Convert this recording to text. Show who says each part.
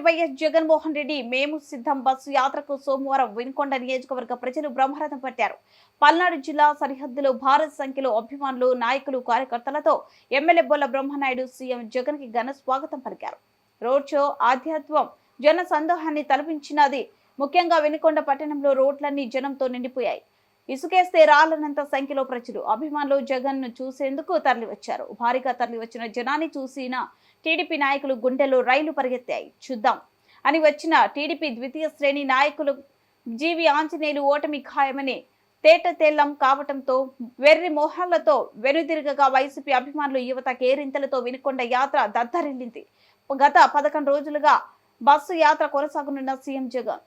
Speaker 1: YS Jaganmohan Reddy మేము సిద్ధం bus యాత్రకు సోమవారం వినుకొండ నియోజకవర్గ ప్రజలు బ్రహ్మరథం పట్టారు. పల్నాడు జిల్లా సరిహద్దులో భారీ సంఖ్యలో అభిమానులు, నాయకులు, కార్యకర్తలతో ఎమ్మెల్యే బొల్ల బ్రహ్మనాయుడు సీఎం జగన్ కి ఘన స్వాగతం పలికారు. రోడ్ షో ఆధ్యాత్వం జన సందోహాన్ని తలపించినది. ముఖ్యంగా వినుకొండ పట్టణంలో రోడ్లన్నీ జనంతో నిండిపోయాయి. ఇసుకేస్తే రాలనంత సంఖ్యలో ప్రజలు, అభిమానులు జగన్ ను చూసేందుకు తరలివచ్చారు. భారీగా తరలివచ్చిన జనాన్ని చూసిన టీడీపీ నాయకులు గుండెల్లో రైలు పరిగెత్తాయి. చూద్దాం అని వచ్చిన టీడీపీ ద్వితీయ శ్రేణి నాయకులు జీవి ఆంజనేయులు ఓటమి ఖాయమని తేటతెల్లం కావటంతో వెర్రి మోహాలతో వెనుదిరగగా వైసీపీ అభిమానులు, యువత కేరింతలతో వినుకొండ యాత్ర దద్దరిల్లింది. గత 11 రోజులుగా బస్సు యాత్ర కొనసాగనున్న సీఎం జగన్